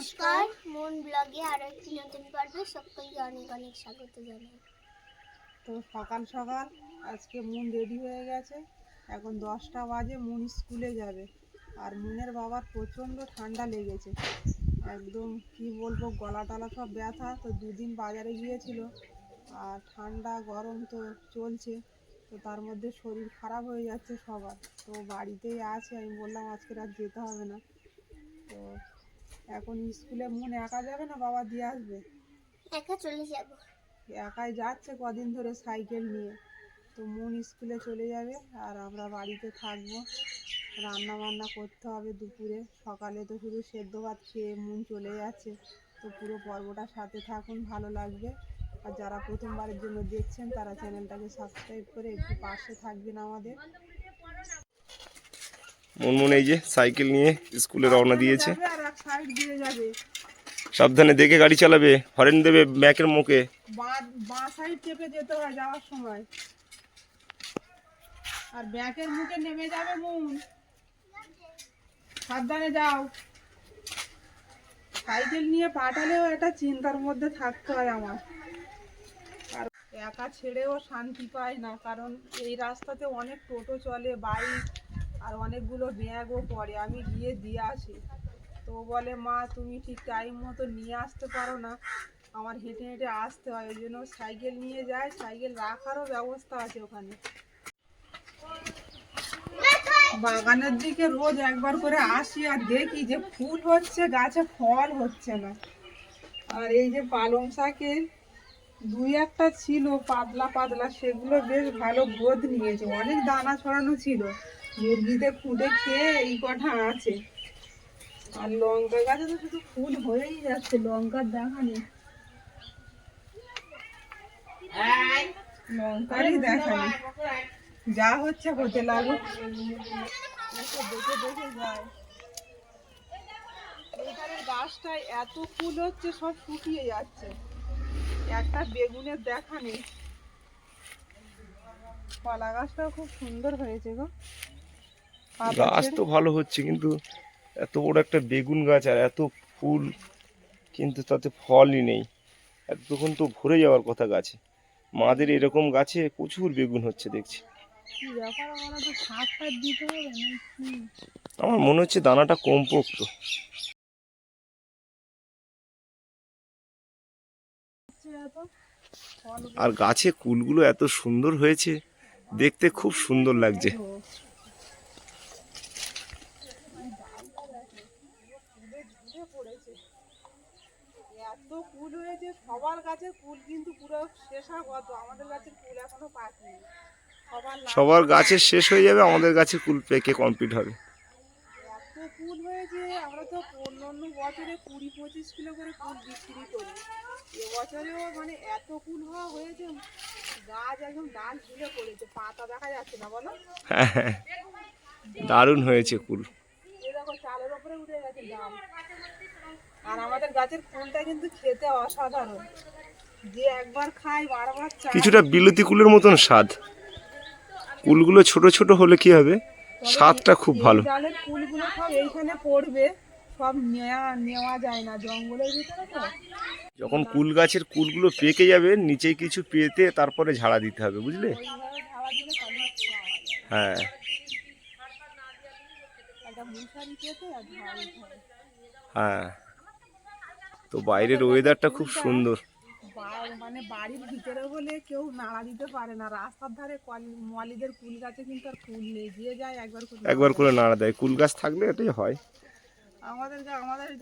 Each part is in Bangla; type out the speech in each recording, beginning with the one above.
নমস্কার, মন ব্লগে আরো একটি নতুন পর্বে সকলকে অনেক অনেক স্বাগত জানাই। তো সকাল সকাল আজকে মুন রেডি হয়ে গেছে। এখন 10টা বাজে, মুন স্কুলে যাবে। আর মুনের বাবার প্রচণ্ড ঠান্ডা লেগেছে, একদম কি বলবো, গলা টলা সব ব্যথা। তো দুদিন বাজারে গিয়েছিল, আর ঠান্ডা গরম তো চলছে, তো তার মধ্যে শরীর খারাপ হয়ে যাচ্ছে সবার। তো বাড়িতেই আছে, আমি বললাম আজকে রাত যেতে হবে না। তো এখন স্কুলে মুন একা যাবে না বাবা দিয়ে আসবে? একা চলে যাব। একাই যাচ্ছে কদিন ধরে সাইকেল নিয়ে। তো মুন স্কুলে চলে যাবে আর আমরা বাড়িতে থাকবো। রান্না বান্না করতে হবে দুপুরে। সকালে তো শুধু সেদ্ধ ভাত খেয়ে মুন চলে যাচ্ছে। তো পুরো পর্বটা সাথে থাকুন, ভালো লাগবে। আর যারা প্রথমবারের জন্য দেখছেন তারা চ্যানেলটাকে সাবস্ক্রাইব করে একটু পাশে থাকবেন আমাদের। মুনমুন এই যে সাইকেল নিয়ে স্কুলে রওনা দিয়েছে। আর এক সাইড দিয়ে যাবে, সাবধানে দেখে গাড়ি চালাবে, হরেন দেবে ব্যাকের মুখে। বাঁ সাইড চেপে যেতে হয় যাওয়ার সময়, আর ব্যাকের মুখে নেমে যাবে মুন। সাবধানে যাও। সাইকেল নিয়ে পাঠালেও এটা চিন্তার মধ্যে থাকতে হয় আমার। আর একা ছেড়েও শান্তি পাই না, কারণ এই রাস্তাতে অনেক টোটো চলে, বাইক, আর অনেকগুলো ব্যাগও পড়ে। আমি গিয়ে দিয়ে আসি, তো বলে মা তুমি ঠিক টাইম মতো নিয়ে আসতে পারো না, আমার হেঁটে হেঁটে আসতে হয়। ওই জন্য সাইকেল নিয়ে যায়, সাইকেল রাখারও ব্যবস্থা আছে ওখানে। বাগানের দিকে রোজ একবার করে আসি আর দেখি যে ফুল হচ্ছে, গাছে ফল হচ্ছে না। আর এই যে পালং শাকের দুই একটা ছিল পাতলা পাতলা, সেগুলো বেশ ভালো গ্রোথ নিয়েছে, অনেক দানা ছড়ানো ছিল, মুরগিতে খুঁটে খেয়ে এই কটা আছে। আর লঙ্কা গাছে তো শুধু ফুল হয়েই যাচ্ছে, লঙ্কার দেখা নেই, লঙ্কারই দেখা নেই। যা হচ্ছে হতে লাগুক, দেখে দেখে যায়। এইখানের গাছটায় এত ফুল হচ্ছে, সব শুকিয়ে যাচ্ছে, একটা বেগুনের দেখা নেই। কলা গাছটাও খুব সুন্দর হয়েছে গো। গাছ তো ভালো হচ্ছে, কিন্তু এত বড় একটা বেগুন গাছ আর এত ফুল, কিন্তু তাতে ফলই নেই। এতক্ষণ তো ভরে যাওয়ার কথা গাছে। মাদের এরকম গাছে প্রচুর বেগুন হচ্ছে দেখছি। কি ব্যাপার, আমরা তো সার টার দিতে হবে নাকি? আমার মনে হচ্ছে দানাটা কম পোক্ত। আর গাছে কুলগুলো এত সুন্দর হয়েছে, দেখতে খুব সুন্দর লাগছে। এত কুল হয়েছে, সবার গাছের কুল কিন্তু পুরো শেষাগত, আমাদের গাছের কুল এখনো পাকেনি। সবার গাছের শেষ হয়ে যাবে, আমাদের গাছে কুল পেকে কমপ্লিট হবে। এত কুল হয়েছে, আমরা তো অন্য বছরে 20-25 কিলো করে কুল বিক্রি করি, এবছরেও মানে এত কুল হওয়া হয়েছে, গাছ একদম ডাল ঝুলে পড়েছে, পাতা দেখা যাচ্ছে না বলো। দারুণ হয়েছে কুল। এই দেখো চালের উপরে উঠে গেছে ডাল। আর আমাদের গাছের কুলটা কিন্তু খেতে অসাধারণ, যে একবার খাই বারবার চাই। কিছুটা বিলতি কুলের মতন স্বাদ। কুলগুলো ছোট ছোট হলে কি হবে, স্বাদটা খুব ভালো। ডালের কুলগুলো সব এইখানে পড়বে, সব নেওয়া যায় না, জঙ্গলের ভিতরে তো। যখন কুল গাছের কুলগুলো পেকে যাবে, নিচে কিছু পেতে তারপরে ঝাড়া দিতে হবে, বুঝলে? ওইভাবে ঝাড়া দিলে তবেই খাওয়া যায়। হ্যাঁ। একটা মশারি পেতে আর ঝাড়া দিতে হবে। হ্যাঁ, তো বাইরের ওয়েদারটা খুব সুন্দর। মানে বাড়ির ভিতরে বলে কেউ নাড়া দিতে পারে না, রাস্তার ধারে মলিদের কুল গাছে কিন্তু আর ফুল নেই, যে যায় একবার করে নাড়া দেয়। কুল গাছ থাকলে এটাই হয়। আমাদের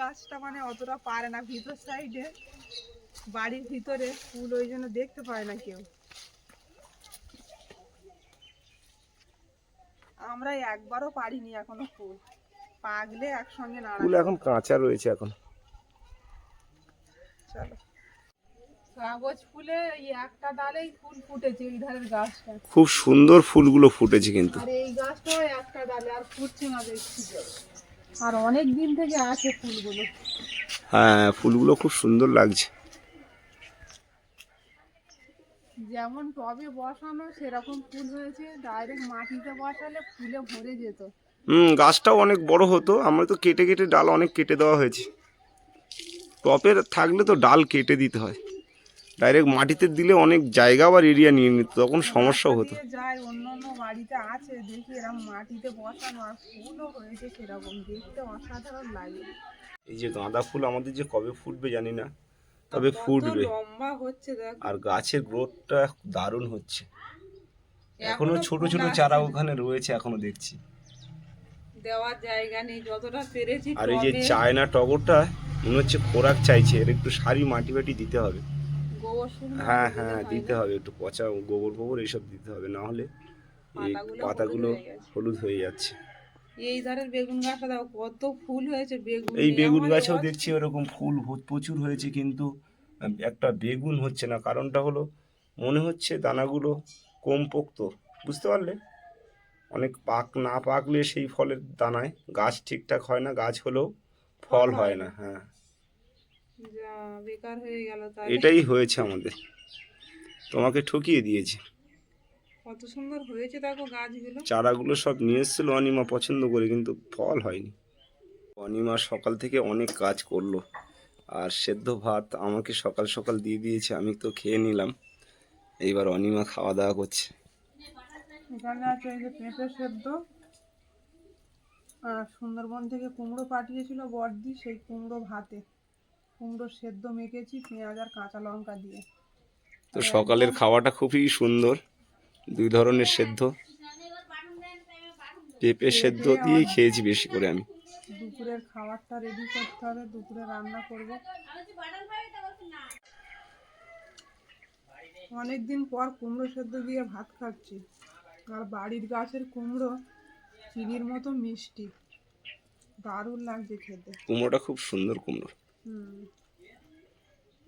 গাছটা মানে অতটা পারে না, ভিতর সাইডে বাড়ির ভিতরে ফুল, ওই জন্য দেখতে পায় না কেউ। আমরা একবারও পারিনি এখনো ফুল, পাগলে একসঙ্গে নাড়া। ফুল এখন কাঁচা রয়েছে এখন। চলো, কাগজ ফুলে এই একটা ডালেই ফুল ফুটেছে, এই ধারের গাছটা খুব সুন্দর ফুলগুলো ফুটেছে কিন্তু। আর এই গাছটাও একটা ডালে, আর ফুটছে না দেখছি, আর অনেক দিন থেকে আছে ফুলগুলো। হ্যাঁ, ফুলগুলো খুব সুন্দর লাগছে। যেমন টবে বসানো সেরকম ফুল হয়েছে, ডাইরেক্ট মাটিতে বসালে ফুলে ভরে যেত। গাছটাও অনেক বড় হতো, আমরা তো কেটে কেটে ডাল অনেক কেটে দেওয়া হয়েছে। টপের থাকলে তো ডাল কেটে দিতে হয়, ডাইরেক্ট মাটিতে দিলে অনেক জায়গা আবার এরিয়া নিয়ে নিত, তখন সমস্যা হতো। যায় অন্য অন্য বাড়িতে আছে, দেখি এরকম মাটিতে বসানো আর ফুলও হয়েছে সেরকম, দেখতে অসাধারণ লাগে। এই যে গাঁদা ফুল আমাদের যে কবে ফুটবে জানি না, তবে ফুটবে। লম্বা হচ্ছে দেখ, আর গাছের গ্রোথটা দারুণ হচ্ছে। এখনো ছোট ছোট চারা ওখানে রয়েছে, এখনো দেখছি। দেওয়ার জায়গা নেই, যতটা পেরেছি। আর এই যে চায়না টগরটা মনে হচ্ছে খোরাক চাইছে, এর একটু সারি মাটি বাটি দিতে হবে। হ্যাঁ হ্যাঁ দিতে হবে, একটু পচা গোবর এইসব দিতে হবে, না হলে এই পাতাগুলো হলুদ হয়ে যাচ্ছে। এই ধারের বেগুন গাছটা দেখো কত ফুল হয়েছে। বেগুন, এই বেগুন গাছেও দেখছি ওরকম ফুল প্রচুর হয়েছে, কিন্তু একটা বেগুন হচ্ছে না। কারণটা হলো মনে হচ্ছে দানাগুলো কম পোক্ত, বুঝতে পারলে? অনেক না পাকলে সেই ফলের দানায় গাছ ঠিকঠাক হয় না, গাছ হলেও ফল হয় না। হ্যাঁ, বেকার হয়ে গেল। এটাই হয়েছে আমাদের, তোমাকে ঠকিয়ে দিয়েছে। কত সুন্দর হয়েছে দেখো গাছগুলো। চারাগুলো সব নিয়ে এসেছিল অনিমা পছন্দ করে, কিন্তু ফল হয়নি। অনিমা সকাল থেকে অনেক কাজ করলো, আর সেদ্ধ ভাত আমাকে সকাল সকাল দিয়ে দিয়েছে, আমি তো খেয়ে নিলাম। এইবার অনিমা খাওয়া দাওয়া করছে। এখানে আছে এই যে পেঁপে সেদ্ধ, আর সুন্দরবন থেকে কুমড়ো পাঠিয়েছিল বড়দি, সেই কুমড়ো ভাতে কুমড়ো সেদ্ধ মেখেছি পেঁয়াজ আর কাঁচা লঙ্কা দিয়ে। তো সকালের খাওয়াটা খুবই সুন্দর, দুই ধরনের সেদ্ধ, পেঁপে সেদ্ধ দিয়েই খেয়েছি বেশি করে আমি। দুপুরের খাবারটা রেডি করতে হবে, দুপুরে রান্না করব। অনেকদিন পর কুমড়ো সেদ্ধ দিয়ে ভাত খাচ্ছি, আর বাড়ির গাছের কুমড়ো চিনির মতো মিষ্টি, দারুণ লাগছে খেতে। কুমড়োটা খুব সুন্দর কুমড়ো।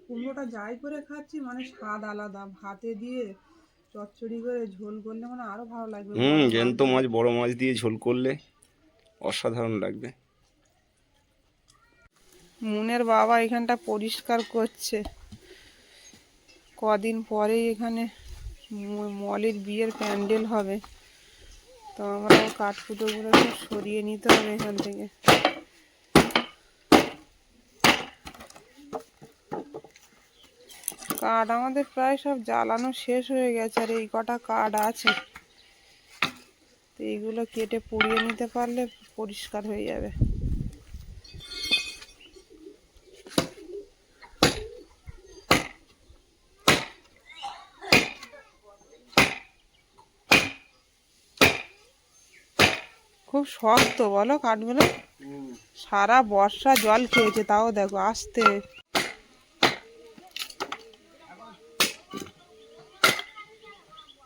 কুমড়োটা যাই করে খাচ্ছি মানে স্বাদ আলাদা, ভাতে দিয়ে চচ্চড়ি করে ঝোল করলে মানে আরো ভালো লাগবে। জ্যান্ত মাছ, বড় মাছ দিয়ে ঝোল করলে অসাধারণ লাগবে। মুনের বাবা এখানটা পরিষ্কার করছে, কদিন পরেই এখানে মলের বিয়ের প্যান্ডেল হবে, তো আমরা কাঠকুটোগুলো সব সরিয়ে নিতে হবে এখান থেকে। কাঠ আমাদের প্রায় সব জ্বালানো শেষ হয়ে গেছে, আর এই কটা কাঠ আছে, তো এইগুলো কেটে পুড়িয়ে নিতে পারলে পরিষ্কার হয়ে যাবে। খুব শক্ত বলো কাঠগুলো, সারা বর্ষা জল খেয়েছে, তাও দেখো আস্তে।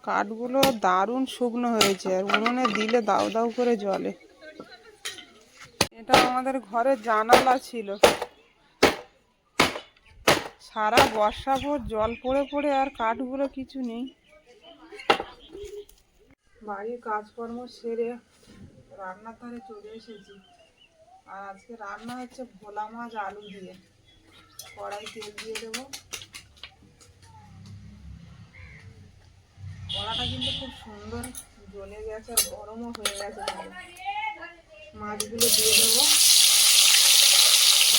কাঠগুলো দারুণ শুকনো হয়েছে, আর উনুনে দিলে দাউ দাউ করে জ্বলে। এটা আমাদের ঘরে জানালা ছিল, সারা বর্ষা ভোর জল পড়ে পড়ে আর কাঠগুলো কিছু নেই। বাড়ির কাজকর্ম সেরে রান্নার ধারে চলে এসেছি, আর আজকে রান্না হচ্ছে ভোলা মাছ আলু দিয়ে। কড়াই তেল দিয়ে দেবো, কড়াটা কিন্তু খুব সুন্দর জ্বলে গেছে আর গরমও হয়ে গেছে। মাছগুলো দিয়ে দেবো।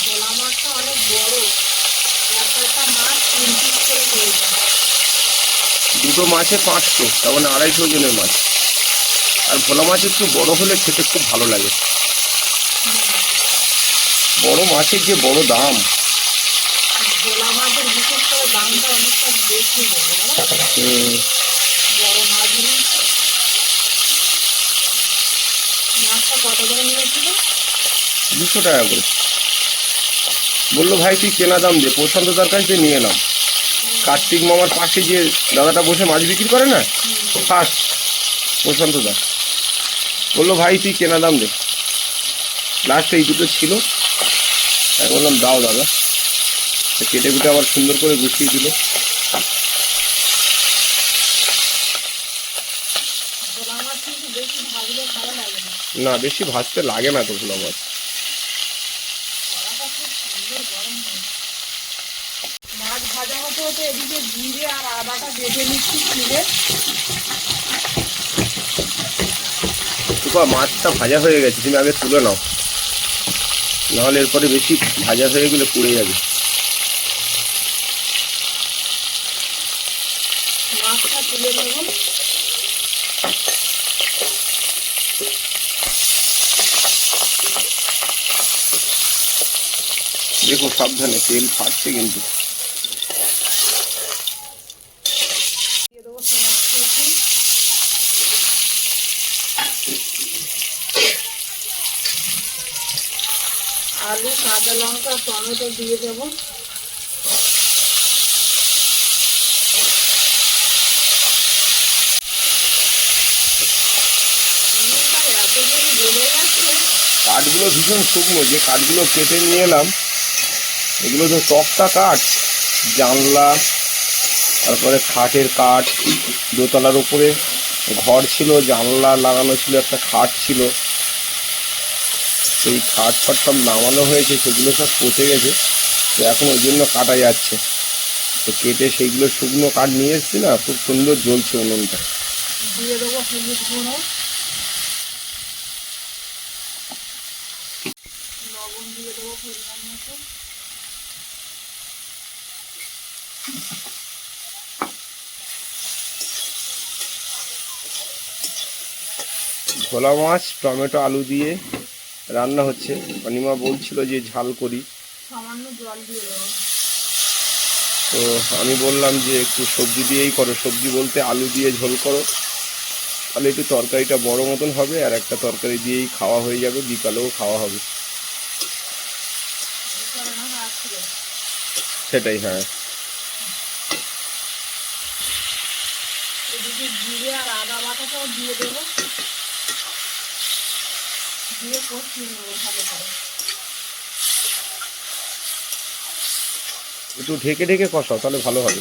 ভোলা মাছটা অনেক বড়, একটা মাছ 3 পিস করে হয়ে যায়। দুটো মাছে 500, তার মানে 250 ওজনের মাছ। আর ভোলা মাছ একটু বড় হলে খেতে খুব ভালো লাগে। বড় মাছের যে বড় দাম, ভোলা মাছের বিশেষ করে দামটা অনেকটা বেশি বড় মাছগুলো। মাছটা কত করে নিয়েছিল? 200 টাকা করে। বললো ভাই তুই কেনা দাম দে, প্রশান্ত তার কাছ থেকে নিয়ে এলাম। কার্তিক মামার পাশে যে দাদাটা বসে মাছ বিক্রি করে না, ফার্স্ট প্রশান্ত দা, বললো ভাই তুই কেনা দাম দে। লাস্ট এই দুটো ছিল, আমি বললাম দাও দাদা, কেটে কুটে আবার সুন্দর করে গুছিয়ে দিল। না বেশি ভাজতে লাগে না তো ভোলা মাছ। মাছ ভাজা হতে হতে এদিকে জিরে আর আদাটা বেটে নিচ্ছি ছিলে। মাছটা ভাজা হয়ে গেছে, তুমি আগে তুলে নাও। নাহলে এরপরে বেশি ভাজা হয়ে গেলে পুড়ে যাবে। মাছটা তুলে নেব। দেখো সাবধানে, তেল ফাটছে কিন্তু। দিয়ে দেবো পেঁয়াজ কুচি, আলু, কাঁচা লঙ্কা, টমেটো দিয়ে দেবো। এত জোরে জ্বলে যাচ্ছে। কাঠগুলো ভীষণ শুকনো, যে কাঠগুলো কেটে নিয়ে এলাম এগুলো তো টকটা কাঠ, জানলা, তারপরে খাটের কাঠ, দোতলার উপরে ঘর ছিল, জানলা লাগানো ছিল, একটা খাট ছিল, সেই খাট ফাট সব নামানো হয়েছে, সেগুলো সব পচে গেছে, তো এখন ওই জন্য কাটা যাচ্ছে। তো কেটে সেইগুলো শুকনো কাঠ নিয়ে এসেছি না, খুব সুন্দর জ্বলছে উনুনটা। দিয়ে দেবো হলুদ গুঁড়ো, লবণ দিয়ে দেবো পরিমাণ মতো। ভোলা মাছ টমেটো আলু দিয়ে রান্না হচ্ছে। অনিমা বলছিল যে ঝাল করি, সামান্য জল দিয়ে দেবো। তো আমি বললাম যে একটু সবজি দিয়েই করো, সবজি বলতে আলু দিয়ে ঝোল করো, তাহলে একটু তরকারিটা বড় মতন হবে, আর একটা তরকারি দিয়েই খাওয়া হয়ে যাবে, বিকালেও খাওয়া হবে। সেটাই, হ্যাঁ। এদিকে জিরে আর আদা বাটাটাও দিয়ে দেবো, দিয়ে কষিয়ে নেবো ভালো করে। একটু ঢেকে ঢেকে কষাও, তাহলে ভালো হবে।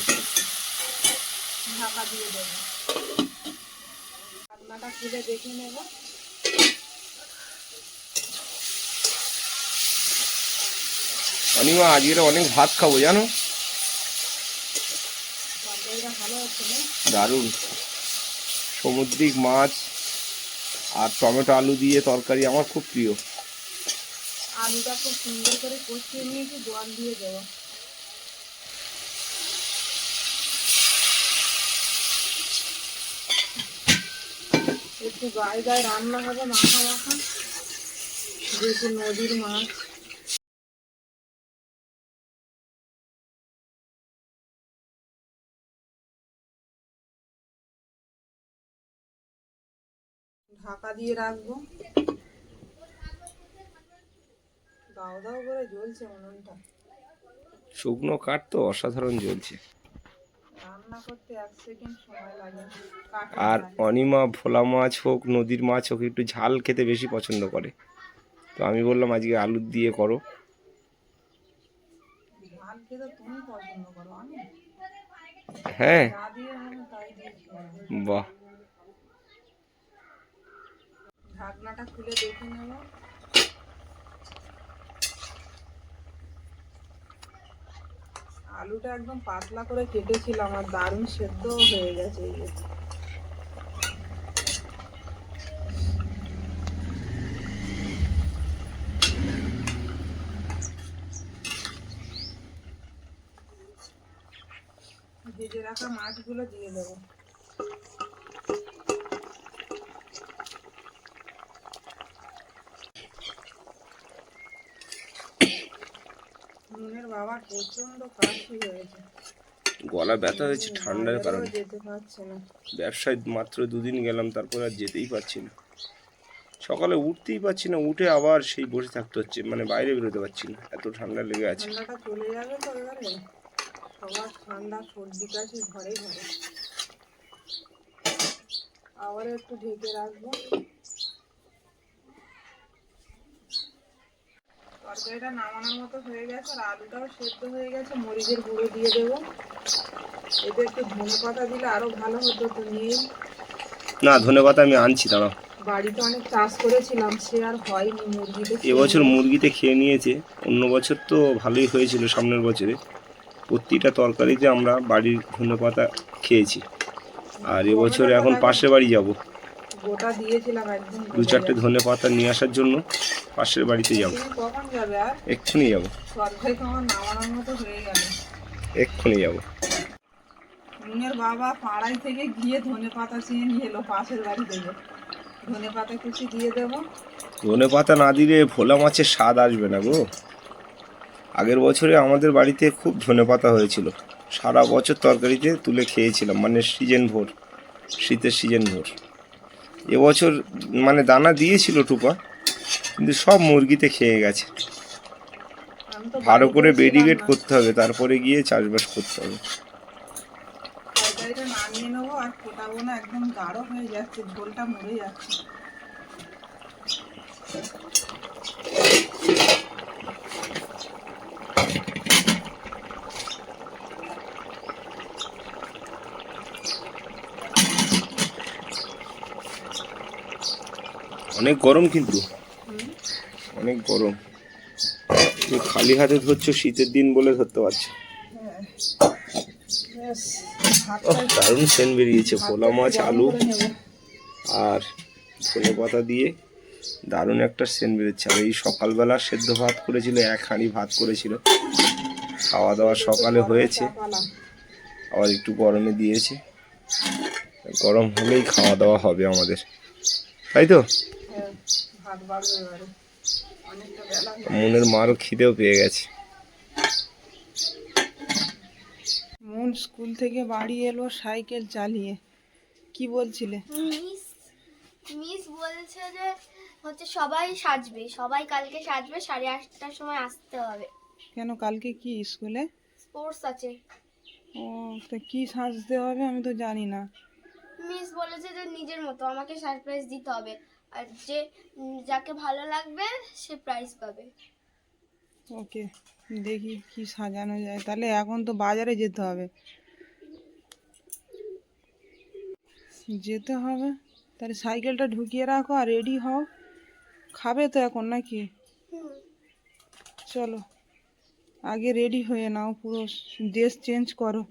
ঢাকা দিয়ে দেবো। ঢাকনাটা খুলে দেখে নেব। অনিমা আজকে অনেক ভাত খাবো জানো, তরকারিটা ভালো হচ্ছে না? দারুণ। সামুদ্রিক মাছ আর টমেটো আলু দিয়ে তরকারি আমার খুব প্রিয়। আলুটা খুব সুন্দর করে কষিয়ে নিয়েছি, জল দিয়ে দেবো। একটু গায়ে গায়ে রান্না হবে, মাখা মাখা, যেহেতু নদীর মাছ। ঢাকা দিয়ে রাখবো। দাও দাও করে জ্বলছে উনুনটা। শুকনো কাঠ তো অসাধারণ জ্বলছে। রান্না করতে 1 সেকেন্ড সময় লাগে। কাঠের আর গায়ে। অনিমা ভোলা মাছ হোক নদীর মাছ হোক একটু ঝাল খেতে বেশি পছন্দ করে, তো আমি বললাম আজকে আলু দিয়ে করো। ঝাল খেতে তুমি পছন্দ করো, আমি হ্যাঁ, যা দিয়ে হবে তাই দিয়ে খাবো। বাহ। ঢাকনাটা খুলে দেখে নেব। আলুটা একদম পাতলা করে কেটেছিলাম আর দারুণ সেদ্ধ হয়ে গেছে। এই যে ভেজে রাখা মাছগুলো দিয়ে দেবো। নুনের বাবার প্রচন্ড কাশি হয়েছে, গলা ব্যথা হয়েছে ঠান্ডার বাইরেও কারণে। যেতে পারছে না। ব্যবসায় মাত্র 2 দিন গেলাম, তারপর আর যেতেই পারছি না। সকালে উঠতেই পারছি না, উঠে আবার সেই বসে থাকতে হচ্ছে, মানে বাইরে বেরোতে পারছি না, এত ঠান্ডা লেগে আছে। ঠান্ডাটা চলে যাবে তো এবারে, সবার ঠান্ডা সর্দি কাশি ঘরে ঘরে। আবার একটু ঢেকে রাখবো। তরকারিটা নামানোর মতো হয়ে গেছে আর আলুটাও সেদ্ধ হয়ে গেছে। মরিচের গুঁড়ো দিয়ে দেবো। এতে একটু ধনেপাতা দিলে আরো ভালো হতো, তো নেই। না, ধন্যবাদ, আমি আনছি, দাঁড়াও। বাড়িতে অনেক চাষ করেছিলাম, সে আর হয়নি। মুরগিতে এবছর মুরগিতে খেয়ে নিয়েছে, অন্য বছর তো ভালোই হয়েছিল। সামনের বছরে প্রতিটা তরকারিতে আমরা বাড়ির ধনেপাতা খেয়েছি, আর এবছর এখন পাশের বাড়ি যাব, গোটা দিয়েছিলাম একদম। 2-4টে ধনেপাতা নিয়ে আসার জন্য। পাশের বাড়িতে যাব। তুমি কখন যাবে? আর এক্ষুনি যাব, সরকারি খাবার নামানোর মতো হয়ে গেল। এক্ষুনি যাব। মুনের বাবা পাড়ায় থেকে গিয়ে ধনেপাতা চেয়ে নিয়ে এলো পাশের বাড়ি থেকে। ধনেপাতা কুচি দিয়ে দেবো। ধনে পাতা না দিলে ভোলা মাছের স্বাদ আসবে না গো। আগের বছরে আমাদের বাড়িতে খুব ধনে পাতা হয়েছিল, সারা বছর তরকারিতে তুলে খেয়েছিলাম, মানে সিজন ভোর, শীতের সিজন ভোর। এবছর মানে দানা দিয়েছিল টুপা, কিন্তু সব মুরগিতে খেয়ে গেছে। আমি তো ভালো করে বাড়িতেই ছিলাম বেরিগেট না। করতে হবে, তারপরে গিয়ে চাষবাস করতে হবে। তরকারিটা নামিয়ে নেবো আর ফোটাবো না, একদম গাঢ় হয়ে যাচ্ছে, ঝোলটা মরে যাচ্ছে। অনেক গরম, কিন্তু অনেক গরম। তুমি খালি হাতে ধরছো, শীতের দিন বলে ধরতে পারছো। ব্যাস, ওহ, ভাতটা দারুণ সেন্ট বেরিয়েছে, ভোলা মাছ, গরম আলু করে নেবো। আর ধনে পাতা দিয়ে দারুণ একটা সেন্ট বেরোচ্ছে। আর এই সকালবেলা সেদ্ধ ভাত করেছিল, 1 হাঁড়ি ভাত করেছিল। খাওয়া দাওয়া সকালে হয়েছে, চাপালাম। আবার একটু গরমে দিয়েছে। গরম হলেই খাওয়া দাওয়া হবে আমাদের, তাই তো? হ্যাঁ, ভাত বাড়বে এবারে, অনেকটা বেলা হয়ে গেছে। মনের মারও খিদেও পেয়ে গেছে। মন স্কুল থেকে বাড়ি এলো সাইকেল চালিয়ে। কি বলছিলে? মিস মিস বলছে যে হচ্ছে সবাই সাজবে, সবাই কালকে সাজবে, 8:30টার সময় আসতে হবে। কেন, কালকে কি স্কুলে? স্পোর্টস আছে। ও, তা কি সাজতে হবে আমি তো জানি না। মিস বলেছে যে নিজের মতো আমাকে সারপ্রাইজ দিতে হবে, আর যে যাকে ভালো লাগবে সে প্রাইজ পাবে। ওকে, দেখি কি সাজানো যায়। তাহলে এখন তো বাজারে যেতে হবে। তাহলে সাইকেলটা ঢুকিয়ে রাখো আর রেডি হও। খাবে তো এখন নাকি? চলো, আগে রেডি হয়ে নাও, পুরো ড্রেস চেঞ্জ করো।